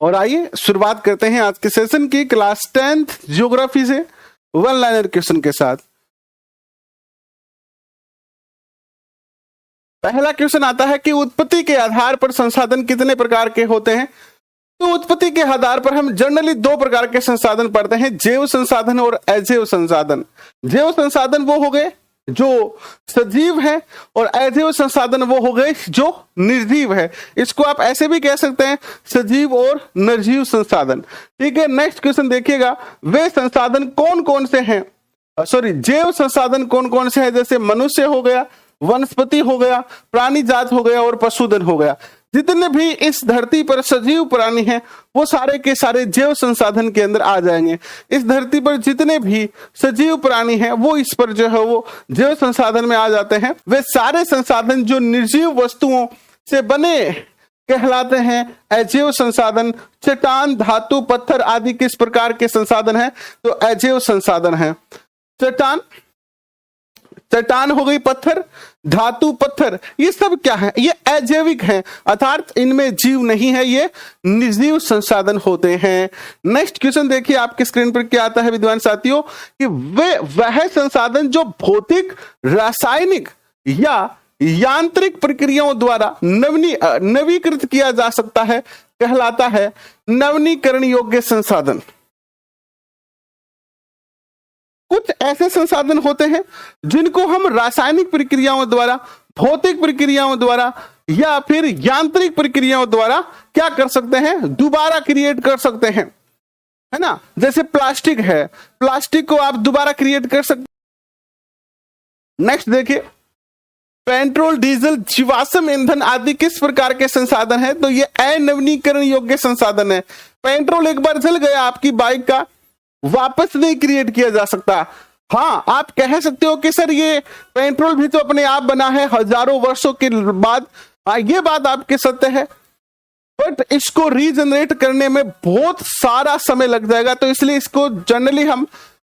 और आइए शुरुआत करते हैं आज के सेशन की क्लास 10th ज्योग्राफी से वन लाइनर क्वेश्चन के साथ। पहला क्वेश्चन आता है कि उत्पत्ति के आधार पर संसाधन कितने प्रकार के होते हैं। तो उत्पत्ति के आधार पर हम जनरली दो प्रकार के संसाधन पढ़ते हैं, जैव संसाधन और अजैव संसाधन। जैव संसाधन वो हो गए जो सजीव है और अजैव संसाधन वो हो गए जो निर्जीव है। इसको आप ऐसे भी कह सकते हैं, सजीव और निर्जीव संसाधन। ठीक है, नेक्स्ट क्वेश्चन देखिएगा, वे संसाधन कौन कौन से हैं। जैव संसाधन कौन कौन से हैं, जैसे मनुष्य हो गया, वनस्पति हो गया, प्राणी जात हो गया और पशुधन हो गया। जितने भी इस धरती पर सजीव प्राणी हैं वो सारे के सारे जैव संसाधन के अंदर आ जाएंगे। इस धरती पर जितने भी सजीव प्राणी हैं वो इस पर जो है वो जैव संसाधन में आ जाते हैं। वे सारे संसाधन जो निर्जीव वस्तुओं से बने कहलाते हैं अजैव संसाधन। चट्टान, धातु, पत्थर आदि किस प्रकार के संसाधन हैं, तो अजैव संसाधन है। चट्टान हो गई, पत्थर, धातु, पत्थर, ये सब क्या है, ये अजैविक है, अर्थात इनमें जीव नहीं है, ये निर्जीव संसाधन होते हैं। नेक्स्ट क्वेश्चन देखिए आपके स्क्रीन पर क्या आता है विद्वान साथियों, कि वह संसाधन जो भौतिक, रासायनिक या यांत्रिक प्रक्रियाओं द्वारा नवीकृत किया जा सकता है कहलाता है नवीनीकरण योग्य संसाधन। कुछ ऐसे संसाधन होते हैं जिनको हम रासायनिक प्रक्रियाओं द्वारा, भौतिक प्रक्रियाओं द्वारा या फिर यांत्रिक प्रक्रियाओं द्वारा क्या कर सकते हैं, दोबारा क्रिएट कर सकते हैं, है ना। जैसे प्लास्टिक है, प्लास्टिक को आप दोबारा क्रिएट कर सकते हैं। नेक्स्ट देखिए, पेट्रोल, डीजल, जीवाश्म ईंधन आदि किस प्रकार के संसाधन है, तो ये अनवीनीकरण योग्य संसाधन है। पेट्रोल एक बार जल गया आपकी बाइक का, वापस नहीं क्रिएट किया जा सकता। हाँ, आप कह सकते हो कि सर ये पेट्रोल भी तो अपने आप बना है हजारों वर्षों के बाद। हाँ, ये बात आपके सत्य है, बट इसको रीजनरेट करने में बहुत सारा समय लग जाएगा, तो इसलिए इसको जनरली हम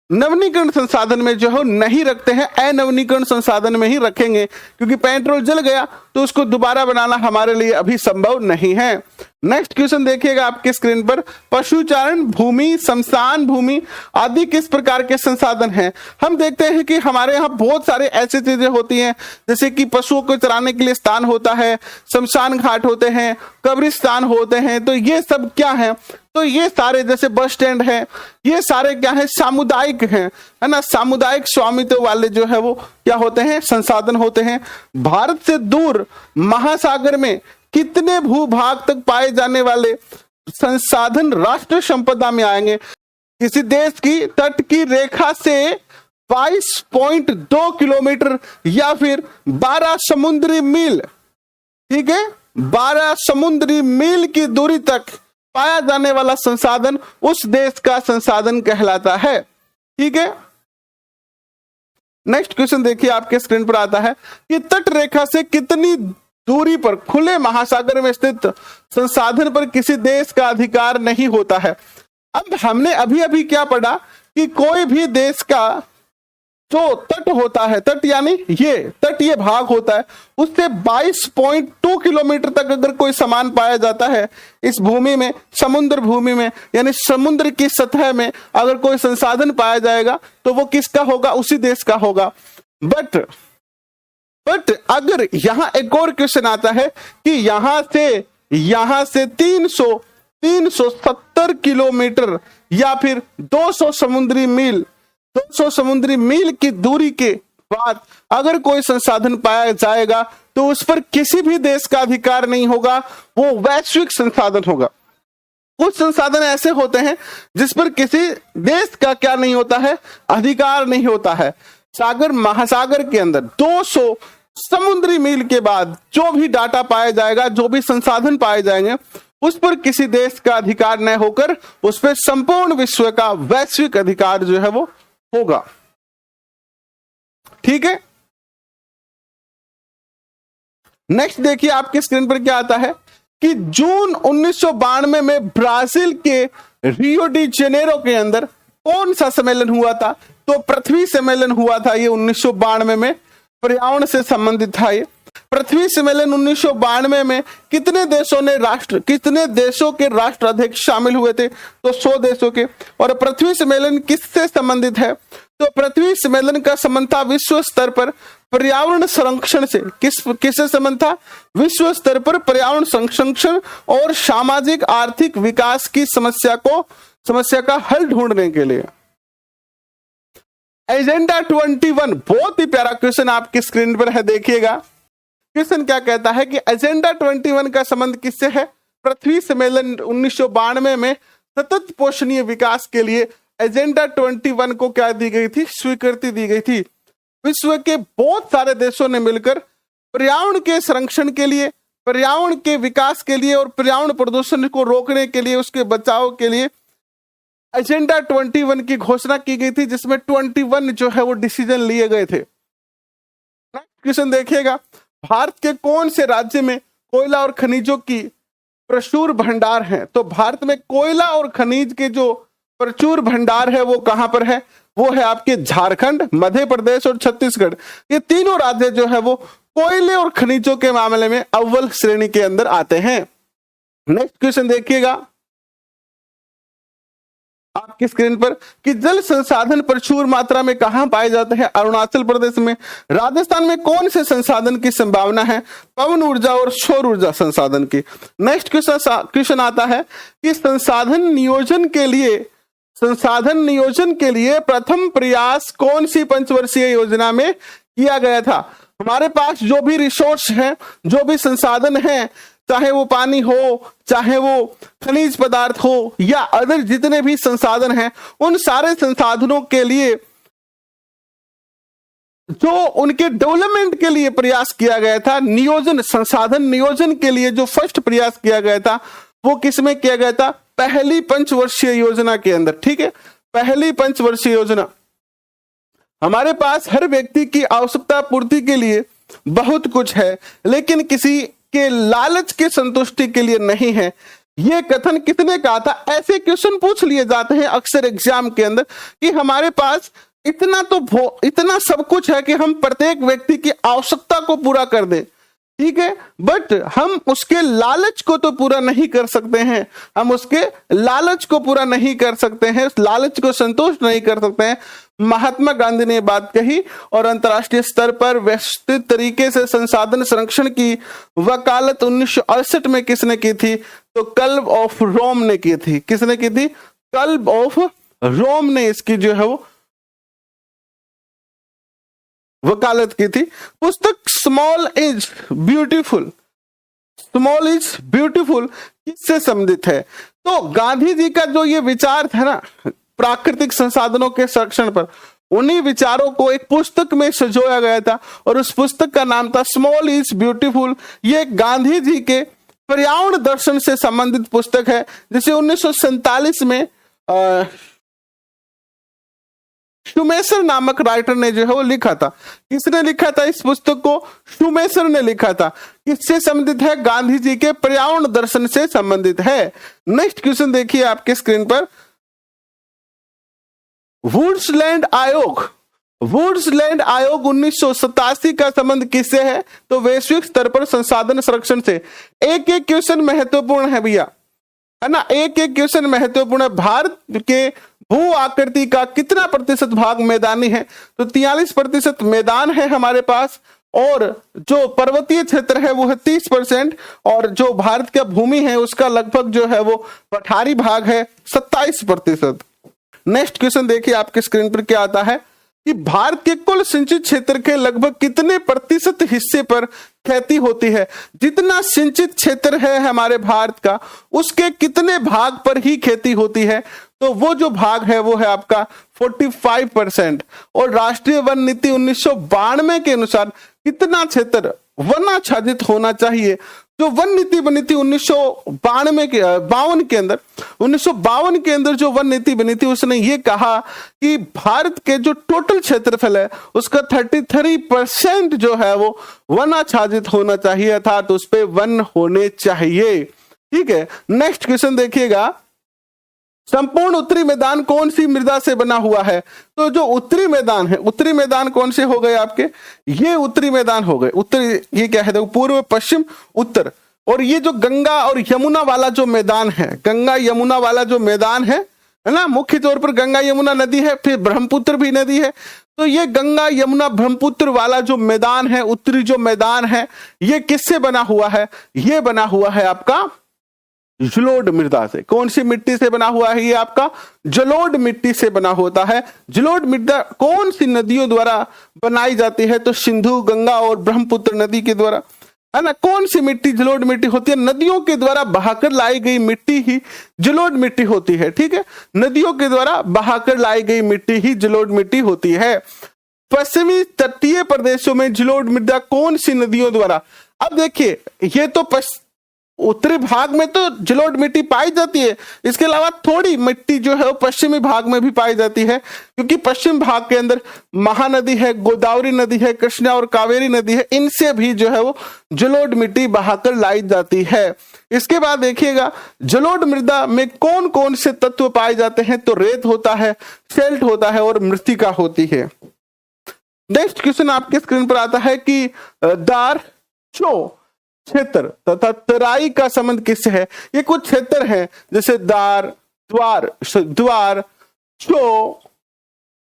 नवीनीकरण संसाधन में जो है नहीं रखते हैं, अनवीनीकरण संसाधन में ही रखेंगे, क्योंकि पेट्रोल जल गया तो उसको दोबारा बनाना हमारे लिए अभी संभव नहीं है। नेक्स्ट क्वेश्चन देखिएगा आपके स्क्रीन पर, पशुचारण भूमि, शमशान भूमि आदि किस प्रकार के संसाधन हैं। हम देखते हैं कि हमारे यहाँ बहुत सारे ऐसी चीजें होती हैं, जैसे कि पशुओं को चराने के लिए स्थान होता है, शमशान घाट होते हैं, कब्रिस्तान होते हैं। तो ये सब क्या है, तो ये सारे जैसे बस स्टैंड है, ये सारे क्या है, सामुदायिक हैं, है ना। सामुदायिक स्वामित्व वाले जो है वो क्या होते हैं, संसाधन होते हैं। भारत से दूर महासागर में कितने भूभाग तक पाए जाने वाले संसाधन राष्ट्रीय संपदा में आएंगे। किसी देश की तट की रेखा से 22.2 किलोमीटर या फिर 12 समुद्री मील, ठीक है, 12 समुद्री मील की दूरी तक पाया जाने वाला संसाधन उस देश का संसाधन कहलाता है। ठीक है, नेक्स्ट क्वेश्चन देखिए आपके स्क्रीन पर आता है कि तट रेखा से कितनी दूरी पर खुले महासागर में स्थित संसाधन पर किसी देश का अधिकार नहीं होता है। अब हमने अभी अभी क्या पढ़ा कि कोई भी देश का जो तट होता है, तट यानी ये भाग होता है, उससे 22.2 किलोमीटर तक अगर कोई सामान पाया जाता है इस भूमि में, समुद्र भूमि में, यानी समुद्र की सतह में अगर कोई संसाधन पाया जाएगा तो वो किसका होगा, उसी देश का होगा। बट अगर यहां एक और क्वेश्चन आता है कि यहां से 370 किलोमीटर या फिर 200 समुद्री मील की दूरी के बाद अगर कोई संसाधन पाया जाएगा तो उस पर किसी भी देश का अधिकार नहीं होगा, वो वैश्विक संसाधन होगा। कुछ संसाधन ऐसे होते हैं जिस पर किसी देश का क्या नहीं होता है, अधिकार नहीं होता है। महासागर के अंदर 200 समुद्री मील के बाद जो भी डाटा पाया जाएगा, जो भी संसाधन पाए जाएंगे, उस पर किसी देश का अधिकार न होकर उस पर संपूर्ण विश्व का वैश्विक अधिकार जो है वो होगा। ठीक है, नेक्स्ट देखिए आपके स्क्रीन पर क्या आता है कि जून 1992 में ब्राजील के रियो डी जेनेरो के अंदर कौन सा सम्मेलन हुआ था, तो पृथ्वी सम्मेलन हुआ था। ये 1992 में पर्यावरण से संबंधित था ये। पृथ्वी सम्मेलन 1992 में कितने देशों के राष्ट्राध्यक्ष शामिल हुए थे? तो 100 देशों के। और पृथ्वी सम्मेलन किससे संबंधित है? तो पृथ्वी सम्मेलन का संबंध था विश्व स्तर पर पर्यावरण संरक्षण से। किससे संबंध था? विश्व स्तर पर पर्यावरण संरक्षण और सामाजिक आर्थिक विकास की समस्या का हल ढूंढने के लिए। एजेंडा 21 बहुत ही प्यारा क्वेश्चन आपकी स्क्रीन पर है, देखिएगा। क्वेश्चन क्या कहता है कि एजेंडा 21 का संबंध किससे है? पृथ्वी सम्मेलन 1992 में सतत पोषणीय विकास के लिए एजेंडा 21 को क्या दी गई थी? स्वीकृति दी गई थी। विश्व के बहुत सारे देशों ने मिलकर पर्यावरण के संरक्षण के लिए, पर्यावरण के विकास के लिए और पर्यावरण प्रदूषण को रोकने के लिए, उसके बचाव के लिए एजेंडा 21 की घोषणा की गई थी, जिसमें 21 जो है वो डिसीजन लिए गए थे। क्वेश्चन देखिएगा, भारत के कौन से राज्य में कोयला और खनिजों की प्रचुर भंडार है? तो भारत में कोयला और खनिज के जो प्रचुर भंडार है वो कहां पर है? वो है आपके झारखंड, मध्य प्रदेश और छत्तीसगढ़। ये तीनों राज्य जो है वो कोयले और खनिजों के मामले में अव्वल श्रेणी के अंदर आते हैं। नेक्स्ट क्वेश्चन देखिएगा आपकी स्क्रीन पर कि जल संसाधन प्रचुर मात्रा में कहां पाए जाते हैं? अरुणाचल प्रदेश में। राजस्थान में कौन से संसाधन की संभावना है? पवन ऊर्जा और सौर ऊर्जा संसाधन की। नेक्स्ट क्वेश्चन आता है कि संसाधन नियोजन के लिए प्रथम प्रयास कौन सी पंचवर्षीय योजना में किया गया था? हमारे पास जो भी रिसोर्स है, जो भी संसाधन है, चाहे वो पानी हो, चाहे वो खनिज पदार्थ हो या अदर जितने भी संसाधन हैं, उन सारे संसाधनों के लिए जो उनके डेवलपमेंट के लिए प्रयास किया गया था, संसाधन नियोजन के लिए जो फर्स्ट प्रयास किया गया था वो किसमें किया गया था? पहली पंचवर्षीय योजना के अंदर। ठीक है, पहली पंचवर्षीय योजना। हमारे पास हर व्यक्ति की आवश्यकता पूर्ति के लिए बहुत कुछ है, लेकिन किसी के लालच के संतुष्टि के लिए नहीं है। यह कथन किसने कहा था? ऐसे क्वेश्चन पूछ लिए जाते हैं अक्सर एग्जाम के अंदर कि हमारे पास इतना सब कुछ है कि हम प्रत्येक व्यक्ति की आवश्यकता को पूरा कर दें, ठीक है, बट हम उसके लालच को तो पूरा नहीं कर सकते हैं, हम उसके लालच को पूरा नहीं कर सकते हैं, उस लालच को संतुष्ट नहीं कर सकते हैं। महात्मा गांधी ने बात कही और अंतर्राष्ट्रीय स्तर पर व्यवस्थित तरीके से संसाधन संरक्षण की वकालत 1968 में किसने की थी? तो क्लब ऑफ रोम ने की थी। किसने की थी? क्लब ऑफ रोम ने इसकी जो है वो वकालत की थी। पुस्तक स्मॉल इज ब्यूटीफुल किससे संबंधित है? तो गांधी जी का जो ये विचार था ना प्राकृतिक संसाधनों के संरक्षण पर, उन्हीं विचारों को एक पुस्तक में सजोया गया था और उस पुस्तक का नाम था स्मॉल इज ब्यूटीफुल। ये गांधी जी के पर्यावरण दर्शन से संबंधित पुस्तक है, जिसे 1947 में शूमेसर नामक राइटर ने जो है वो लिखा था। किसने लिखा था इस पुस्तक को? शूमेसर ने लिखा था। किससे संबंधित है? गांधी जी के पर्यावरण दर्शन से संबंधित है। नेक्स्ट क्वेश्चन देखिए आपके स्क्रीन पर। वुड्सलैंड आयोग 1987 का संबंध किससे है? तो वैश्विक स्तर पर संसाधन संरक्षण से। एक एक क्वेश्चन महत्वपूर्ण है भैया, है ना, एक एक क्वेश्चन महत्वपूर्ण है। भारत के भू आकृति का कितना प्रतिशत भाग मैदानी है? तो 43% मैदान है हमारे पास, और जो पर्वतीय क्षेत्र है वो है 30%, और जो भारत का भूमि है उसका लगभग जो है वो पठारी भाग है 27%। नेक्स्ट क्वेश्चन देखिए आपके स्क्रीन पर क्या आता है कि भारत के कुल सिंचित क्षेत्र के लगभग कितने प्रतिशत हिस्से पर खेती होती है? जितना सिंचित क्षेत्र है हमारे भारत का, उसके कितने भाग पर ही खेती होती है? तो वो जो भाग है वो है आपका 45%। और राष्ट्रीय वन नीति 1992 के अनुसार कितना क्षेत्र वनाच्छादित होना चाहिए? जो वन नीति बनी थी 1952 के अंदर जो वन नीति बनी थी, उसने ये कहा कि भारत के जो टोटल क्षेत्रफल है उसका 33% जो है वो वनाच्छादित होना चाहिए, अर्थात उस पे वन होने चाहिए। ठीक है, नेक्स्ट क्वेश्चन देखिएगा संपूर्ण उत्तरी मैदान कौन सी मृदा से बना हुआ है? तो जो उत्तरी मैदान है, उत्तरी मैदान कौन से हो गए आपके? ये उत्तरी मैदान हो गए। उत्तरी ये क्या है? देखो, पूर्व, पश्चिम, उत्तर। और ये जो गंगा और यमुना वाला जो मैदान है, गंगा यमुना वाला जो मैदान है ना, मुख्य तौर पर गंगा यमुना नदी है, फिर ब्रह्मपुत्र भी नदी है। तो ये गंगा यमुना ब्रह्मपुत्र वाला जो मैदान है, उत्तरी जो मैदान है, ये किससे बना हुआ है? ये बना हुआ है आपका जलोढ़ मृदा से। कौन सी मिट्टी से बना हुआ है? ये आपका जलोढ़ मिट्टी से बना होता है। जलोढ़ मृदा कौन सी नदियों द्वारा बनाई जाती है? तो सिंधु, गंगा और ब्रह्मपुत्र नदी के द्वारा, है ना। कौन सी मिट्टी जलोढ़ मिट्टी होती है? नदियों के द्वारा बहाकर लाई गई मिट्टी ही जलोढ़ मिट्टी होती है, ठीक है। नदियों के द्वारा बहाकर लाई गई मिट्टी ही जलोढ़ मिट्टी होती है। पश्चिमी तटीय प्रदेशों में जलोढ़ मृदा कौन सी नदियों द्वारा? अब देखिए, ये तो उत्तरी भाग में तो जलोढ़ मिट्टी पाई जाती है, इसके अलावा थोड़ी मिट्टी जो है वो पश्चिमी भाग में भी पाई जाती है, क्योंकि पश्चिम भाग के अंदर महानदी है, गोदावरी नदी है, कृष्णा और कावेरी नदी है, इनसे भी जो है वो जलोढ़ मिट्टी बहाकर लाई जाती है। इसके बाद देखिएगा, जलोढ़ मृदा में कौन कौन से तत्व पाए जाते हैं? तो रेत होता है, सेल्ट होता है और मृत्तिका होती है। नेक्स्ट क्वेश्चन आपके स्क्रीन पर आता है कि दार चो क्षेत्र तथा तराई का संबंध किससे है? ये कुछ क्षेत्र हैं, जैसे दार, द्वार, चो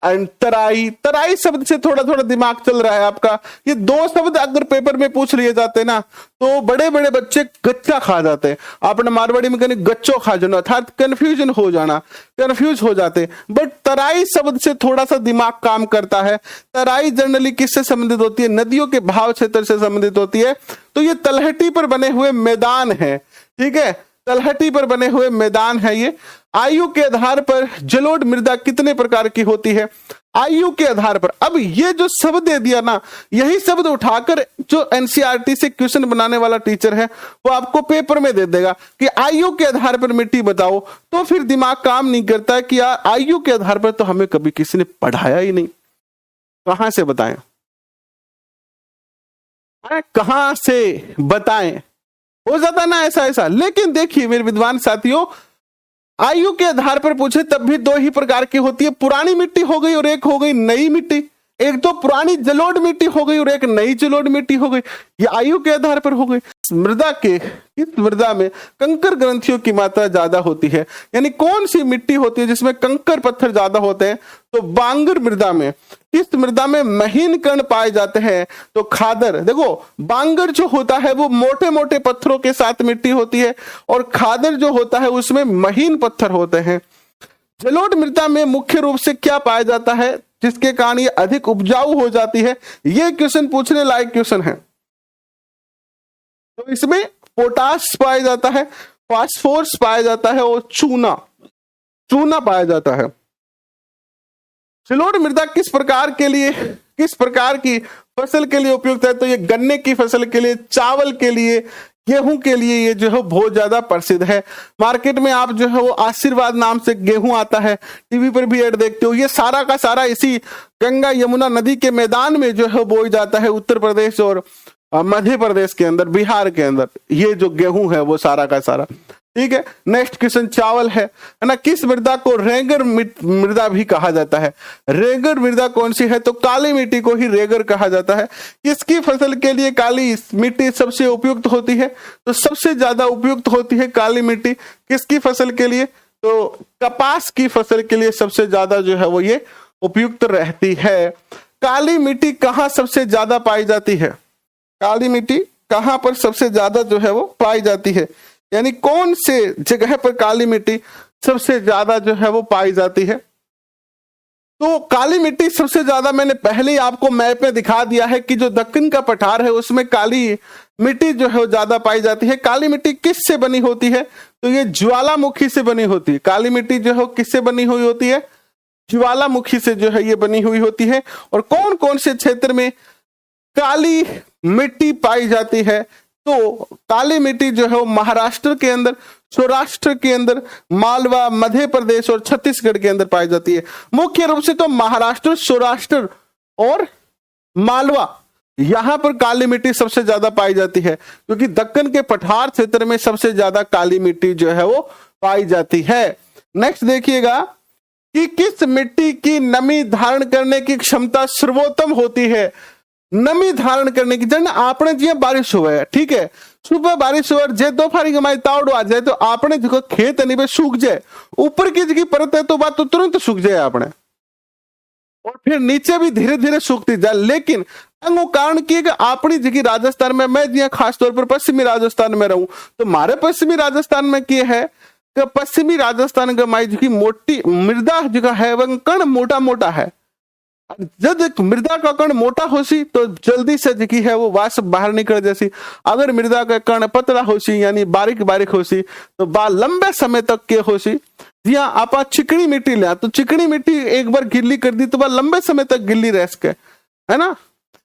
एंड तराई। तराई शब्द से थोड़ा थोड़ा दिमाग चल रहा है आपका। ये दो शब्द अगर पेपर में पूछ लिए जाते ना, तो बड़े बड़े बच्चे गच्चा खा जाते। आपने मारवाड़ी में कहने गच्चो खा जाना, अर्थात कंफ्यूजन हो जाना, कंफ्यूज हो जाते। बट तराई शब्द से थोड़ा सा दिमाग काम करता है। तराई जनरली किससे संबंधित होती है? नदियों के बहाव क्षेत्र से संबंधित होती है। तो ये तलहटी पर बने हुए मैदान है, ठीक है, तलहटी पर बने हुए मैदान है ये। आयु के आधार पर जलोढ़ मृदा कितने प्रकार की होती है? आयु के आधार पर। अब ये जो शब्द दे दिया ना, यही शब्द उठाकर जो एनसीईआरटी से क्वेश्चन बनाने वाला टीचर है वो आपको पेपर में दे देगा कि आयु के आधार पर मिट्टी बताओ, तो फिर दिमाग काम नहीं करता है कि यार आयु के आधार पर तो हमें कभी किसी ने पढ़ाया ही नहीं, कहां से बताएं, कहां से बताएं। हो जाता ना ऐसा। लेकिन देखिए मेरे विद्वान साथियों, आयु के आधार पर पूछे तब भी दो ही प्रकार की होती है, पुरानी मिट्टी हो गई और एक हो गई नई मिट्टी। एक तो पुरानी जलोढ़ मिट्टी हो गई और एक नई जलोढ़ मिट्टी हो गई, ये आयु के आधार पर हो गई। इस मृदा में कंकर ग्रंथियों की मात्रा ज्यादा होती है, यानी कौन सी मिट्टी होती है जिसमें कंकर पत्थर ज्यादा होते हैं? तो बांगर मृदा में। किस मृदा में महीन कण पाए जाते हैं? तो खादर। देखो, बांगर जो होता है वो मोटे मोटे पत्थरों के साथ मिट्टी होती है, और खादर जो होता है उसमें महीन पत्थर होते हैं। जलोढ़ मृदा में मुख्य रूप से क्या पाया जाता है जिसके कारण ये अधिक उपजाऊ हो जाती है? ये क्वेश्चन पूछने लायक क्वेश्चन है। तो इसमें पोटाश पाया जाता है, फास्फोरस पाया जाता है और चूना पाया जाता है। जलोढ़ मृदा किस प्रकार की फसल के लिए उपयुक्त है? तो ये गन्ने की फसल के लिए, चावल के लिए, गेहूं के लिए ये जो है बहुत ज्यादा प्रसिद्ध है। मार्केट में आप जो है वो आशीर्वाद नाम से गेहूं आता है, टीवी पर भी ऐड देखते हो। ये सारा का सारा इसी गंगा यमुना नदी के मैदान में जो है बोई जाता है, उत्तर प्रदेश और मध्य प्रदेश के अंदर, बिहार के अंदर ये जो गेहूं है वो सारा का सारा, ठीक है। नेक्स्ट क्वेश्चन चावल है ना। किस मृदा को रेगर मृदा भी कहा जाता है? रेगर मृदा कौन सी है? तो काली मिट्टी को ही रेगर कहा जाता है। किसकी फसल के लिए काली मिट्टी सबसे उपयुक्त होती है? तो सबसे ज्यादा उपयुक्त होती है काली मिट्टी। किसकी फसल के लिए? तो कपास की फसल के लिए सबसे ज्यादा जो है वो ये उपयुक्त रहती है। काली मिट्टी कहाँ सबसे ज्यादा पाई जाती है? काली मिट्टी कहां पर सबसे ज्यादा जो है वो पाई जाती है, यानी कौन से जगह पर काली मिट्टी सबसे ज्यादा जो है वो पाई जाती है? तो काली मिट्टी सबसे ज्यादा मैंने पहले ही आपको मैप में दिखा दिया है कि जो दक्कन का पठार है उसमें काली मिट्टी जो है वो ज्यादा पाई जाती है। काली मिट्टी किस से बनी होती है? तो ये ज्वालामुखी से बनी होती है। काली मिट्टी जो है किससे बनी हुई होती है? ज्वालामुखी से जो है ये बनी हुई होती है। और कौन कौन से क्षेत्र में काली मिट्टी पाई जाती है? तो काली मिट्टी जो है वो महाराष्ट्र के अंदर, सौराष्ट्र के अंदर, मालवा, मध्य प्रदेश और छत्तीसगढ़ के अंदर पाई जाती है। मुख्य रूप से तो महाराष्ट्र, सौराष्ट्र और मालवा, यहां पर काली मिट्टी सबसे ज्यादा पाई जाती है, क्योंकि दक्कन के पठार क्षेत्र में सबसे ज्यादा काली मिट्टी जो है वो पाई जाती है। नेक्स्ट देखिएगा कि किस मिट्टी की नमी धारण करने की क्षमता सर्वोत्तम होती है। नमी धारण करने की, जन आपने जी बारिश हुआ है, ठीक है, सुबह बारिश हुआ जे दोपहर हमारी तावड़ो आ जाए तो आपने जो खेत नहीं सूख जाए, ऊपर की जगह परत है तो बात तो तुरंत सूख जाए आपने, और फिर नीचे भी धीरे धीरे सूखती जाए। लेकिन अंगो कारण की अपनी जगह राजस्थान में, मैं जी खास तौर पर पश्चिमी राजस्थान में रहूं, तो मारे पश्चिमी राजस्थान में क्या है कि पश्चिमी राजस्थान का माई जी मोटी मृदा जो है वह कण मोटा मोटा है। जब एक मृदा का कण मोटा होसी तो जल्दी से जकी है वो वास बाहर निकल जैसी, अगर मृदा का कण पतला होसी यानी बारीक बारीक होसी तो लंबे समय तक के होसी। जी हाँ, आप चिकनी मिट्टी लिया तो चिकनी मिट्टी एक बार गिल्ली कर दी तो वह लंबे समय तक गिल्ली रह सके, है ना,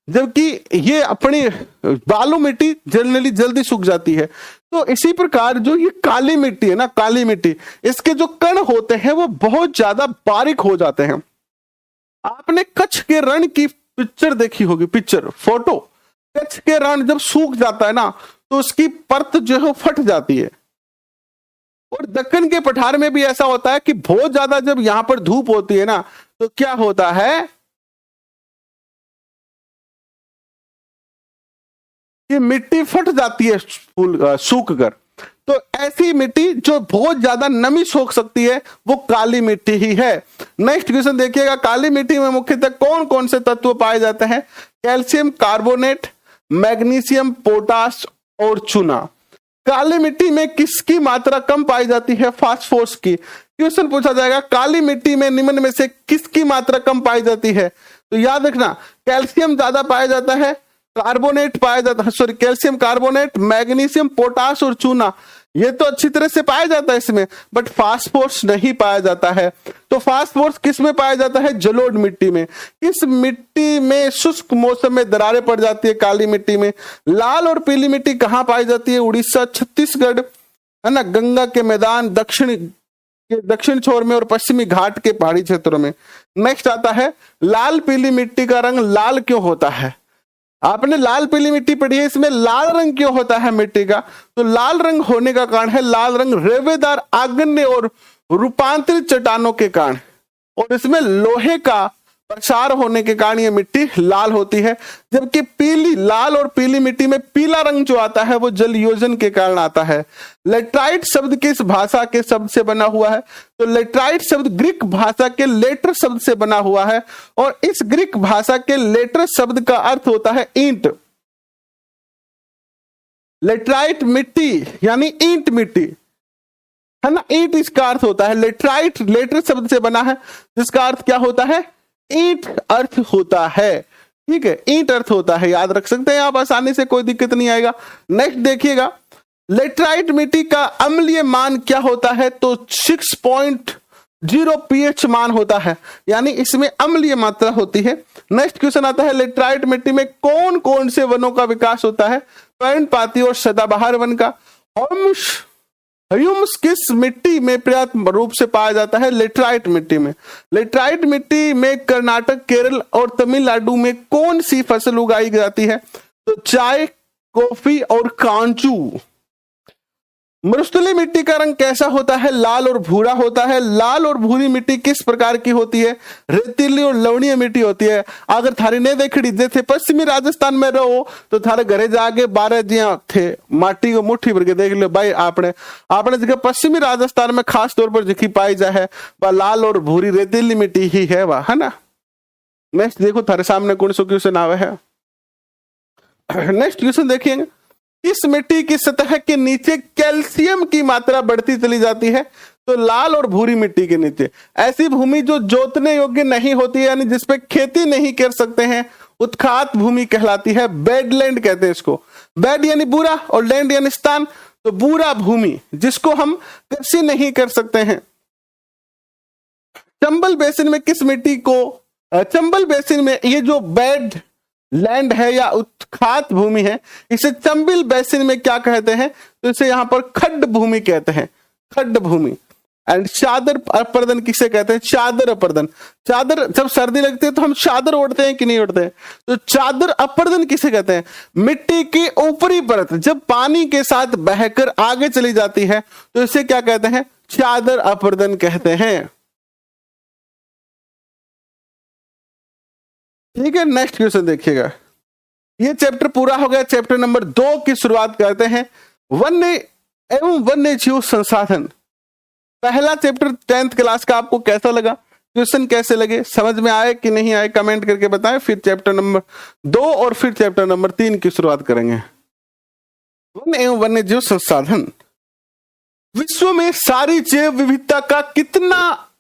जबकि ये अपनी बालू मिट्टी जनरली जल्दी सूख जाती है। तो इसी प्रकार जो ये काली मिट्टी है ना, काली मिट्टी, इसके जो कण होते हैं वो बहुत ज्यादा बारीक हो जाते हैं। आपने कच्छ के रण की पिक्चर देखी होगी, पिक्चर फोटो, कच्छ के रण जब सूख जाता है ना तो उसकी परत जो है फट जाती है। और दक्कन के पठार में भी ऐसा होता है कि बहुत ज्यादा जब यहां पर धूप होती है ना तो क्या होता है कि मिट्टी फट जाती है सूख कर। तो ऐसी मिट्टी जो बहुत ज्यादा नमी सोख सकती है वो काली मिट्टी ही है। नेक्स्ट क्वेश्चन देखिएगा, काली मिट्टी में मुख्यतः कौन कौन से तत्व पाए जाते हैं? कैल्शियम कार्बोनेट, मैग्नीशियम, पोटाश और चूना। काली मिट्टी में किसकी मात्रा कम पाई जाती है? फास्फोरस की। क्वेश्चन पूछा जाएगा काली मिट्टी में निम्न में से किसकी मात्रा कम पाई जाती है? तो याद रखना कैल्शियम ज्यादा पाया जाता है, कार्बोनेट पाया जाता है, sorry calcium carbonate, magnesium, potash और चूना, ये तो अच्छी तरह से पाया जाता है इसमें, बट फास्फोरस नहीं पाया जाता है। तो फास्फोरस किस में पाया जाता है? जलोढ़ मिट्टी में। किस मिट्टी में शुष्क मौसम में दरारें पड़ जाती है? काली मिट्टी में। लाल और पीली मिट्टी कहाँ पाई जाती है? उड़ीसा, छत्तीसगढ़, है ना, गंगा के मैदान, दक्षिण छोर में और पश्चिमी घाट के पहाड़ी क्षेत्रों में। नेक्स्ट आता है लाल पीली मिट्टी का रंग लाल क्यों होता है? आपने लाल पीली मिट्टी पढ़ी है, इसमें लाल रंग क्यों होता है मिट्टी का? तो लाल रंग होने का कारण है लाल रंग रेवेदार आग्नेय और रूपांतरित चट्टानों के कारण, और इसमें लोहे का प्रसार होने के कारण ये मिट्टी लाल होती है। जबकि पीली, लाल और पीली मिट्टी में पीला रंग जो आता है वो जल योजन के कारण आता है। लेट्राइट शब्द किस भाषा के शब्द से बना हुआ है? तो लेट्राइट शब्द ग्रीक भाषा के लेटर शब्द से बना हुआ है, और इस ग्रीक भाषा के लेटर शब्द का अर्थ होता है ईंट। लेट्राइट मिट्टी यानी ईंट मिट्टी, है ना, ईंट इसका अर्थ होता है। लेट्राइट लेटर शब्द से बना है जिसका अर्थ क्या होता है? ईंट अर्थ होता है। ठीक है, ईंट अर्थ होता है, याद रख सकते हैं आप आसानी से, कोई दिक्कत नहीं आएगा। नेक्स्ट देखिएगा लेट्राइट मिट्टी का अम्लीय मान क्या होता है? तो 6.0 pH मान होता है, यानी इसमें अम्लीय मात्रा होती है। नेक्स्ट क्वेश्चन आता है लेट्राइट मिट्टी में कौन कौन से वनों का विकास होता है? पर्णपाती और सदाबहार वन का। ह्यूमस किस मिट्टी में पर्याप्त रूप से पाया जाता है? लेट्राइट मिट्टी में। लेट्राइट मिट्टी में कर्नाटक, केरल और तमिलनाडु में कौन सी फसल उगाई जाती है? तो चाय, कॉफी और कांचू। मरुस्थली मिट्टी का रंग कैसा होता है? लाल और भूरा होता है। लाल और भूरी मिट्टी किस प्रकार की होती है? रेतीली और लवणीय मिट्टी होती है। अगर थारी नहीं देखड़ी जैसे पश्चिमी राजस्थान में रहो तो थारे घरे जाके 12 जिया थे माटी को मुट्ठी भर के देख लो भाई, आपने जगह पश्चिमी राजस्थान में खास तौर पर जिकी पाई जाए है वह लाल और भूरी रेतीली मिट्टी ही है वह, है ना। नेक्स्ट देखो थारे सामने कौन सा क्वेश्चन आवे है। नेक्स्ट क्वेश्चन देखिएगा, इस मिट्टी की सतह के नीचे कैल्शियम की मात्रा बढ़ती चली जाती है? तो लाल और भूरी मिट्टी के नीचे। ऐसी भूमि जो जोतने योग्य नहीं होती है, यानी जिसपे खेती नहीं कर सकते हैं, उत्खात भूमि कहलाती है। बेडलैंड कहते हैं इसको। बेड यानी बुरा और लैंड यानी स्थान, तो बुरा भूमि जिसको हम कृषि नहीं कर सकते हैं। चंबल बेसिन में किस मिट्टी को, चंबल बेसिन में ये जो बेड लैंड है या उत्खात भूमि है, इसे चंबल बेसिन में क्या कहते हैं? तो इसे यहां पर खड्ड भूमि कहते हैं, खड्ड भूमि। एंड चादर अपर्दन किसे कहते हैं? चादर अपर्दन। चादर, जब सर्दी लगती है तो हम चादर ओढ़ते हैं कि नहीं ओढ़ते हैं? तो चादर अपर्दन किसे कहते हैं? मिट्टी की ऊपरी परत जब पानी के साथ बहकर आगे चली जाती है तो इसे क्या कहते हैं? चादर अपर्दन कहते हैं। ठीक है, नेक्स्ट क्वेश्चन देखिएगा। ये चैप्टर पूरा हो गया। चैप्टर नंबर 2 की शुरुआत करते हैं, वन्य एवं वन्य जीव संसाधन। पहला चैप्टर 10th क्लास का आपको कैसा लगा, क्वेश्चन कैसे लगे, समझ में आए कि नहीं आए, कमेंट करके बताएं। फिर चैप्टर नंबर 2 और फिर चैप्टर नंबर 3 की शुरुआत करेंगे। वन एवं वन्य जीव संसाधन। विश्व में सारी जैव विविधता का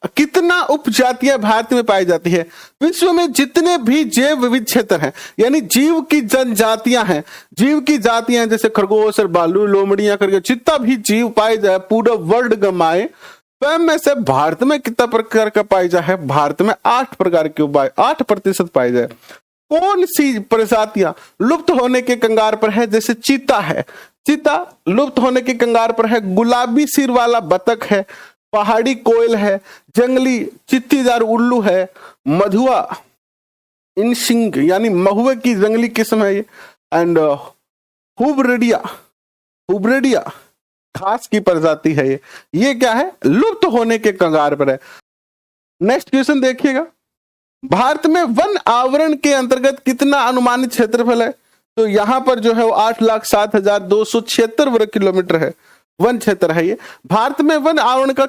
कितना उपजातियां भारत में पाई जाती है। विश्व में जितने भी जैव विविध क्षेत्र हैं, यानी जीव की जनजातियां हैं, जीव की जातियां जैसे खरगोश और भालू, लोमड़ियां करके जितना भी जीव पाए जाए पूरा वर्ल्ड गमाए, स्वयं में से भारत में कितना प्रकार का पाई जाए, भारत में 8 प्रकार के उपाय 8% पाए जाए। कौन सी प्रजातियां लुप्त होने के कंगार पर है, जैसे चीता है, चीता लुप्त होने के कंगार पर है। गुलाबी सिर वाला बतख है, पहाड़ी कोयल है, जंगली चित्तीदार उल्लू है, मधुआ इनसिंग यानी महुए की जंगली किस्म है ये, एंड हुब्रेडिया घास की प्रजाति है ये क्या है, लुप्त होने के कगार पर है। नेक्स्ट क्वेश्चन देखिएगा, भारत में वन आवरण के अंतर्गत कितना अनुमानित क्षेत्रफल है। तो यहां पर जो है वो 8,07,276 वर्ग किलोमीटर है, वन क्षेत्र है ये। भारत में वन आवरण का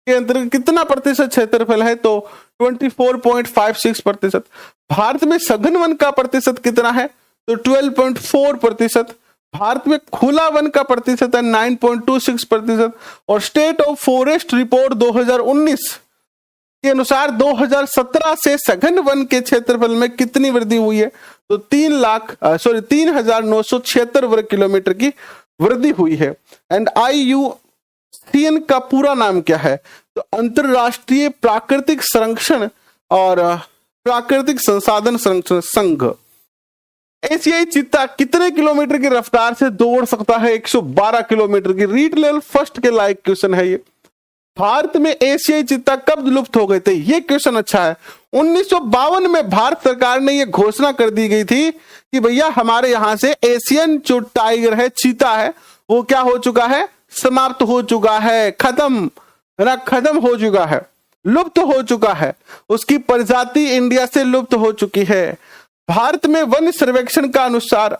के अंतर्गत कितना प्रतिशत क्षेत्रफल है, तो 24.56%। भारत में सघन वन का प्रतिशत कितना है, तो 12.4%। भारत में खुला वन का प्रतिशत है 9.26%। और स्टेट ऑफ फॉरेस्ट रिपोर्ट 2019 के अनुसार 2017 से सघन वन के क्षेत्रफल में कितनी वृद्धि हुई है, तो 3,976 वर्ग किलोमीटर की वृद्धि हुई है। एंड IUCN का पूरा नाम क्या है, तो अंतरराष्ट्रीय प्राकृतिक संरक्षण और प्राकृतिक संसाधन संरक्षण संघ। एशियाई चीता कितने किलोमीटर की रफ्तार से दौड़ सकता है, 112 किलोमीटर की। रीड लेवल फर्स्ट के लायक क्वेश्चन है ये। भारत में एशियाई चीता कब लुप्त हो गए थे, ये क्वेश्चन अच्छा है। 1952 में भारत सरकार ने यह घोषणा कर दी गई थी कि भैया हमारे यहां से एशियन जो टाइगर है, चीता है, वो क्या हो चुका है, समाप्त हो चुका है, खत्म हो चुका है, लुप्त हो चुका है। उसकी प्रजाति इंडिया से लुप्त हो चुकी है। भारत में वन सर्वेक्षण के अनुसार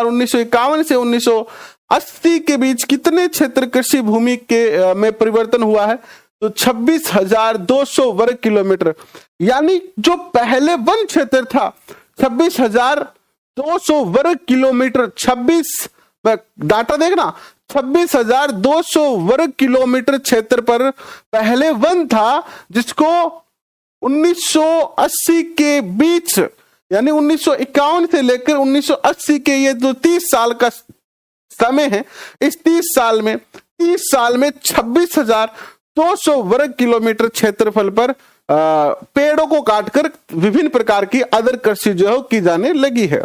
1951 से 1980 के बीच कितने क्षेत्र कृषि भूमि के में परिवर्तन हुआ है, तो 26,200 वर्ग किलोमीटर। यानी जो पहले वन क्षेत्र था 26,200 वर्ग किलोमीटर, 26 डाटा देखना, 26,200 वर्ग किलोमीटर क्षेत्र पर पहले वन था, जिसको 1980 के बीच यानी 1951 से लेकर 1980 के ये जो 30 साल का समय है, इस 30 साल में 26,200 वर्ग किलोमीटर क्षेत्रफल पर पेड़ों को काटकर विभिन्न प्रकार की अदर कृषि जो है की जाने लगी है।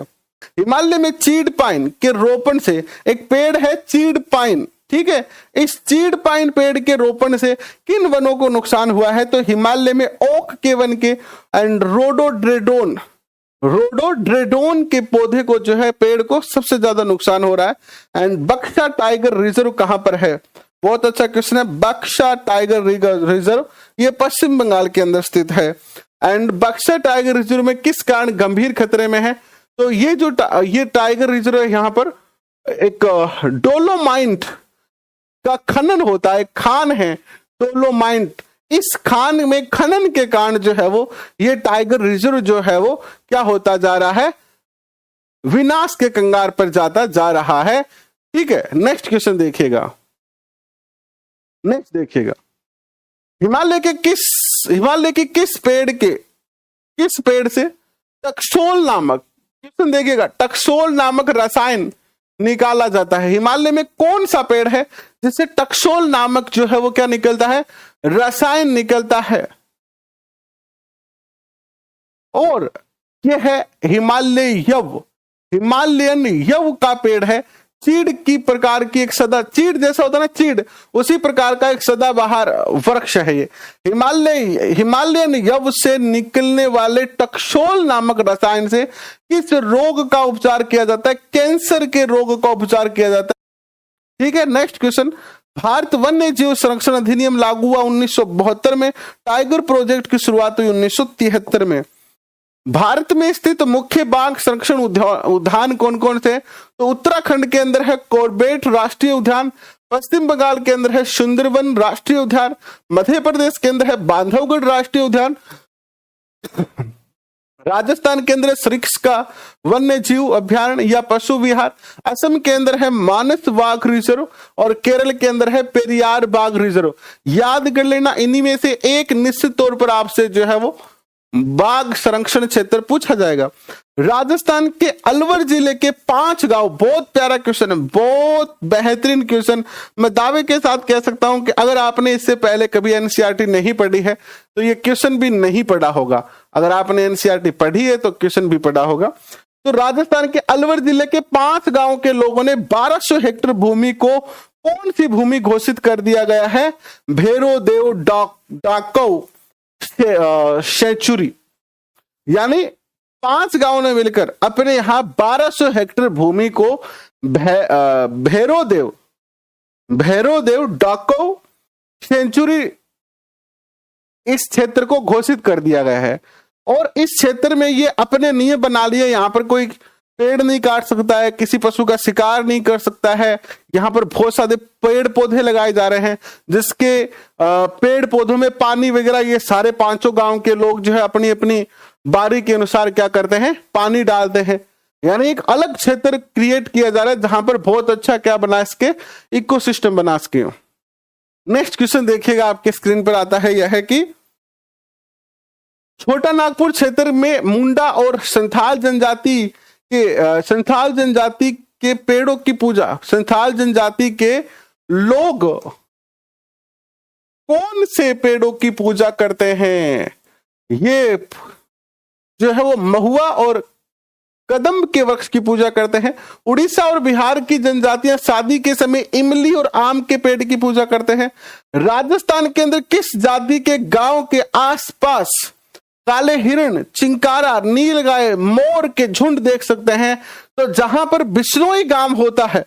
हिमालय में चीड़ पाइन के रोपण से, एक पेड़ है चीड़ पाइन, ठीक है, इस चीड़ पाइन पेड़ के रोपण से किन वनों को नुकसान हुआ है, तो हिमालय में ओक के वन के एंड रोडोड्रेडोन के पौधे को जो है, पेड़ को सबसे ज्यादा नुकसान हो रहा है। एंड बक्सा टाइगर रिजर्व कहां पर है, बहुत अच्छा क्वेश्चन है। बक्सा टाइगर रिजर्व ये पश्चिम बंगाल के अंदर स्थित है। एंड बक्सा टाइगर रिजर्व में किस कारण गंभीर खतरे में है, तो ये जो ये टाइगर रिजर्व है, यहां पर एक डोलोमाइट का खनन होता है, खान है डोलोमाइट। इस खान में खनन के कारण जो है वो ये टाइगर रिजर्व जो है वो क्या होता जा रहा है, विनाश के कंगार पर जाता जा रहा है। ठीक है, नेक्स्ट क्वेश्चन देखिएगा। हिमालय के किस पेड़ से टक्सोल नामक, क्वेश्चन देखिएगा, टक्सोल नामक रसायन निकाला जाता है। हिमालय में कौन सा पेड़ है जिससे टक्सोल नामक जो है वो क्या निकलता है, रसायन निकलता है। और यह है हिमालयन यव का पेड़ है। चीड़ की प्रकार की एक सदा, चीड़ जैसा होता है ना चीड़, उसी प्रकार का एक सदाबहार वृक्ष है ये। हिमालयन यव से निकलने वाले टक्सोल नामक रसायन से किस रोग का उपचार किया जाता है, कैंसर के रोग का उपचार किया जाता है। ठीक है, नेक्स्ट क्वेश्चन, भारत वन्य जीव संरक्षण अधिनियम लागू हुआ 1972 में। टाइगर प्रोजेक्ट की शुरुआत हुई 1973 में। भारत में स्थित मुख्य बाघ संरक्षण उद्यान कौन कौन से? तो उत्तराखंड के अंदर है कॉर्बेट राष्ट्रीय उद्यान, पश्चिम बंगाल के अंदर है सुंदरवन राष्ट्रीय उद्यान, मध्य प्रदेश के अंदर है बांधवगढ़ राष्ट्रीय उद्यान, राजस्थान के अंदर सरिस्क का वन्य जीव अभ्यारण्य या पशु विहार, असम के अंदर है मानस बाघ रिजर्व और केरल के अंदर है पेरियार बाघ रिजर्व। याद कर लेना, इन्हीं में से एक निश्चित तौर पर आपसे जो है वो बाघ संरक्षण क्षेत्र पूछा जाएगा। राजस्थान के अलवर जिले के 5 गांव, बहुत प्यारा क्वेश्चन है, बहुत बेहतरीन क्वेश्चन। मैं दावे के साथ कह सकता हूं कि अगर आपने इससे पहले कभी एनसीईआरटी नहीं पढ़ी है तो ये क्वेश्चन भी नहीं पढ़ा होगा। अगर आपने एनसीईआरटी पढ़ी है तो क्वेश्चन भी पढ़ा होगा। तो राजस्थान के अलवर जिले के 5 गांव के लोगों ने 1200 हेक्टेयर भूमि को कौन सी भूमि घोषित कर दिया गया है? भैरो देव डाकऊ सेंचुरी। यानी 5 गांवों ने मिलकर अपने यहां 1200 हेक्टेयर भूमि को भैरोदेव डाकऊ सेंचुरी इस क्षेत्र को घोषित कर दिया गया है। और इस क्षेत्र में ये अपने नियम बना लिए, यहां पर कोई पेड़ नहीं काट सकता है, किसी पशु का शिकार नहीं कर सकता है। यहाँ पर बहुत सारे पेड़ पौधे लगाए जा रहे हैं, जिसके पेड़ पौधों में पानी वगैरह ये सारे 5 गांव के लोग जो है अपनी अपनी बारी के अनुसार क्या करते हैं? पानी डालते हैं। यानी एक अलग क्षेत्र क्रिएट किया जा रहा है जहां पर बहुत अच्छा क्या बना सके, इकोसिस्टम बना सके। नेक्स्ट क्वेश्चन देखिएगा, आपके स्क्रीन पर आता है, यह है कि छोटा नागपुर क्षेत्र में मुंडा और संथाल जनजाति के पेड़ों की पूजा, संथाल जनजाति के लोग कौन से पेड़ों की पूजा करते हैं? ये जो है वो महुआ और कदम के वृक्ष की पूजा करते हैं। उड़ीसा और बिहार की जनजातियां शादी के समय इमली और आम के पेड़ की पूजा करते हैं। राजस्थान के अंदर किस जाति के गांव के आसपास काले हिरण, चिंकारा, नीलगाय, मोर के झुंड देख सकते हैं? तो जहां पर बिश्नोई गांव होता है,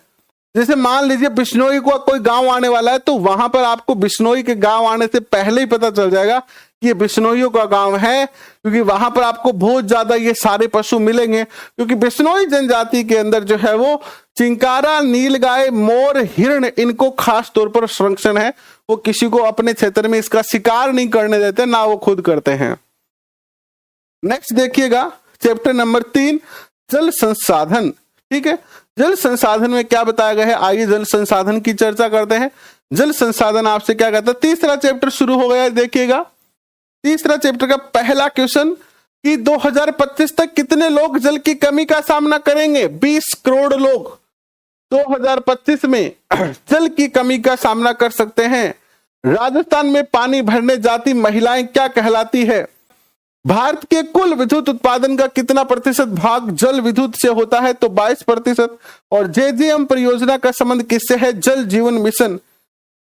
जैसे मान लीजिए बिश्नोई को कोई गांव आने वाला है, तो वहां पर आपको बिश्नोई के गांव आने से पहले ही पता चल जाएगा कि ये बिश्नोइयों का गांव है, क्योंकि वहां पर आपको बहुत ज्यादा ये सारे पशु मिलेंगे। क्योंकि बिश्नोई जनजाति के अंदर जो है वो चिंकारा, नीलगाय, मोर, हिरण, इनको खास तौर पर संरक्षण है। वो किसी को अपने क्षेत्र में इसका शिकार नहीं करने देते, ना वो खुद करते हैं। नेक्स्ट देखिएगा, चैप्टर नंबर 3, जल संसाधन। ठीक है, जल संसाधन में क्या बताया गया है? आइए जल संसाधन की चर्चा करते हैं। जल संसाधन आपसे क्या कहता है? तीसरा चैप्टर शुरू हो गया है। देखिएगा, तीसरा चैप्टर का पहला क्वेश्चन कि 2025 तक कितने लोग जल की कमी का सामना करेंगे? 20 करोड़ लोग 2025 में जल की कमी का सामना कर सकते हैं। राजस्थान में पानी भरने जाती महिलाएं क्या कहलाती है? भारत के कुल विद्युत उत्पादन का कितना प्रतिशत भाग जल विद्युत से होता है? तो 22%। और जेजीएम परियोजना का संबंध किससे है? जल जीवन मिशन,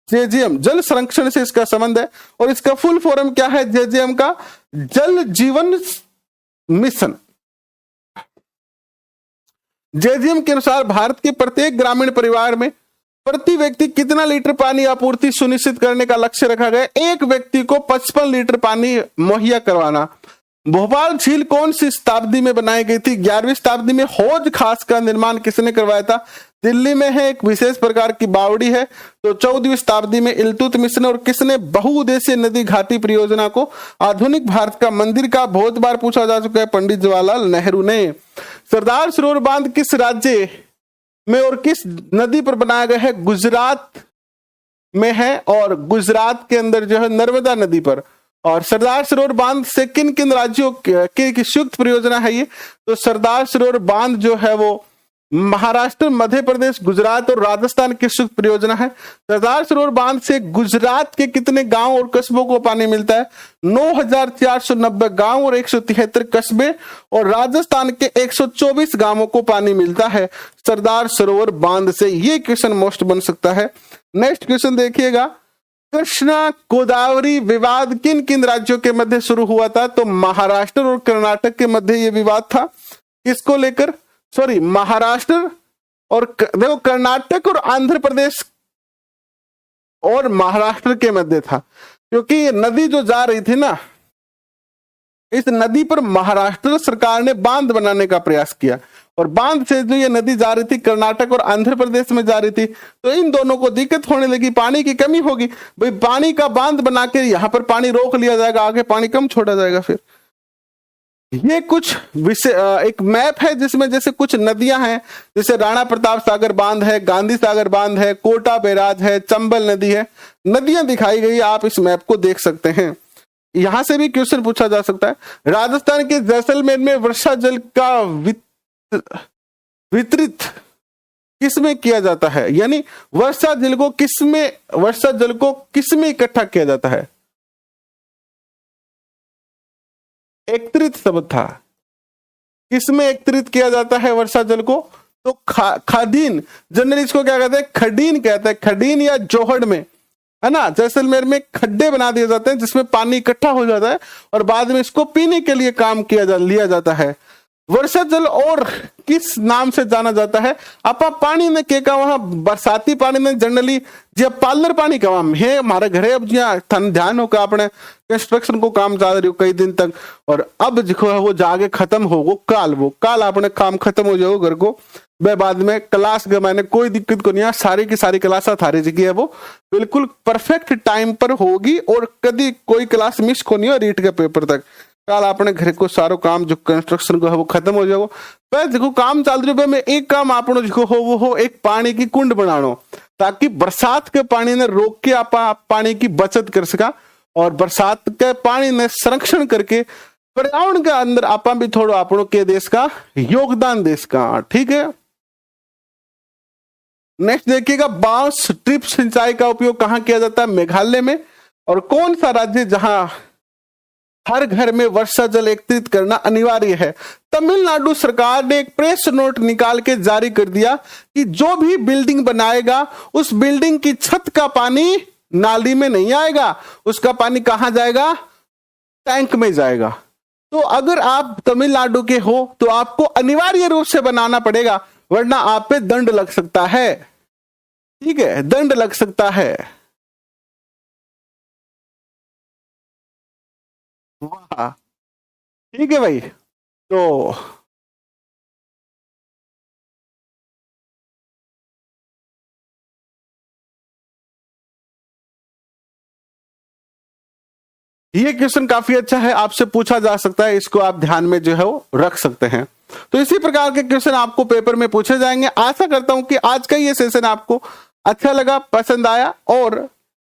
जेजीएम, जल संरक्षण से इसका संबंध है। और इसका फुल फॉर्म क्या है जेजीएम का? जल जीवन मिशन। जेजीएम के अनुसार भारत के प्रत्येक ग्रामीण परिवार में प्रति व्यक्ति कितना लीटर पानी आपूर्ति सुनिश्चित करने का लक्ष्य रखा गया? एक व्यक्ति को 55 लीटर पानी मुहैया करवाना। भोपाल झील कौन सी शताब्दी में बनाई गई थी? 11वीं शताब्दी में। हौज खास का निर्माण किसने करवाया था? दिल्ली में है, एक विशेष प्रकार की बावड़ी है। तो 14वीं शताब्दी में इल्तुतमिश ने। और किसने बहुउद्देशीय नदी घाटी परियोजना को आधुनिक भारत का मंदिर का बहुत बार पूछा जा चुका है? पंडित जवाहरलाल नेहरू ने। सरदार सरोवर बांध किस राज्य में और किस नदी पर बनाया गया है? गुजरात में है, और गुजरात के अंदर जो है नर्मदा नदी पर। और सरदार सरोवर बांध से किन किन राज्यों की संयुक्त परियोजना है ये? तो सरदार सरोवर बांध जो है वो महाराष्ट्र, मध्य प्रदेश, गुजरात और राजस्थान की संयुक्त परियोजना है। सरदार सरोवर बांध से गुजरात के कितने गांव और कस्बों को पानी मिलता है? 9490 गांव और 173 कस्बे। और राजस्थान के 124 गांवों को पानी मिलता है सरदार सरोवर बांध से। ये क्वेश्चन मोस्ट बन सकता है। नेक्स्ट क्वेश्चन देखिएगा, कृष्णा गोदावरी विवाद किन किन राज्यों के मध्य शुरू हुआ था? तो महाराष्ट्र और कर्नाटक के मध्य ये विवाद था। किसको लेकर? महाराष्ट्र और देखो कर्नाटक और आंध्र प्रदेश और महाराष्ट्र के मध्य था, क्योंकि ये नदी जो जा रही थी ना, इस नदी पर महाराष्ट्र सरकार ने बांध बनाने का प्रयास किया, और बांध से जो ये नदी जा रही थी कर्नाटक और आंध्र प्रदेश में जा रही थी, तो इन दोनों को दिक्कत होने लगी, पानी की कमी होगी। भाई पानी का बांध बना के यहाँ पर पानी रोक लिया जाएगा, आगे पानी कम छोड़ा जाएगा। फिर ये कुछ एक मैप है जिसमें जैसे कुछ नदियां हैं, जैसे राणा प्रताप सागर बांध है, गांधी सागर बांध है, कोटा बैराज है, चंबल नदी है, नदियां दिखाई गई। आप इस मैप को देख सकते हैं। यहां से भी क्वेश्चन पूछा जा सकता है। राजस्थान के जैसलमेर में वर्षा जल का वितरित किसमें किया जाता है, यानी वर्षा जल को किसमें इकट्ठा किया जाता है? एकत्रित शब्द था, किसमें एकत्रित किया जाता है वर्षा जल को? तो खादीन, जनरली इसको क्या कहते हैं? खडीन कहते हैं, खडीन या जोहड़ में, है ना। जैसलमेर में खड्डे बना दिए जाते हैं जिसमें पानी इकट्ठा हो जाता है और बाद में इसको पीने के लिए काम लिया जाता है। वर्षा जल और किस नाम से जाना जाता है? आपा पानी ने के का वहां बरसाती पानी ने जनरली जो पार्लर पानी का है हमारे घरे। अब जहाँ ध्यान होगा अपने कंस्ट्रक्शन को काम चल रही हो कई दिन तक, और अब जो है वो जाके खत्म हो, वो काल अपने काम खत्म हो जाओ घर को। मैं बाद में क्लास के मैंने कोई दिक्कत को नहीं है, सारी की सारी क्लास थारी जगह है वो बिल्कुल परफेक्ट टाइम पर होगी और कभी कोई क्लास मिस को नहीं हो रीट के पेपर तक। कल अपने घर को सारो काम जो कंस्ट्रक्शन को है वो खत्म हो जाएगा। पर देखो काम चल रही है, मैं एक काम आपनो जो हो वो हो एक पानी की कुंड बनानो, ताकि बरसात के पानी ने रोक के आप पानी की बचत कर सका और बरसात के पानी ने संरक्षण करके पर्यावरण के अंदर आप भी थोड़ा आपनों के देश का योगदान देश का। ठीक है, नेक्स्ट देखिएगा, बांस ड्रिप सिंचाई का उपयोग कहां किया जाता है? मेघालय में। और कौन सा राज्य जहां हर घर में वर्षा जल एकत्रित करना अनिवार्य है? तमिलनाडु सरकार ने एक प्रेस नोट निकाल के जारी कर दिया कि जो भी बिल्डिंग बनाएगा उस बिल्डिंग की छत का पानी नाली में नहीं आएगा, उसका पानी कहां जाएगा? टैंक में जाएगा। तो अगर आप तमिलनाडु के हो तो आपको अनिवार्य रूप से बनाना पड़ेगा, वरना आप पे दंड लग सकता है। ठीक है, दंड लग सकता है। वाह, ठीक है भाई। तो ये क्वेश्चन काफी अच्छा है, आपसे पूछा जा सकता है, इसको आप ध्यान में जो है वो रख सकते हैं। तो इसी प्रकार के क्वेश्चन आपको पेपर में पूछे जाएंगे। आशा करता हूं कि आज का ये सेशन आपको अच्छा लगा, पसंद आया, और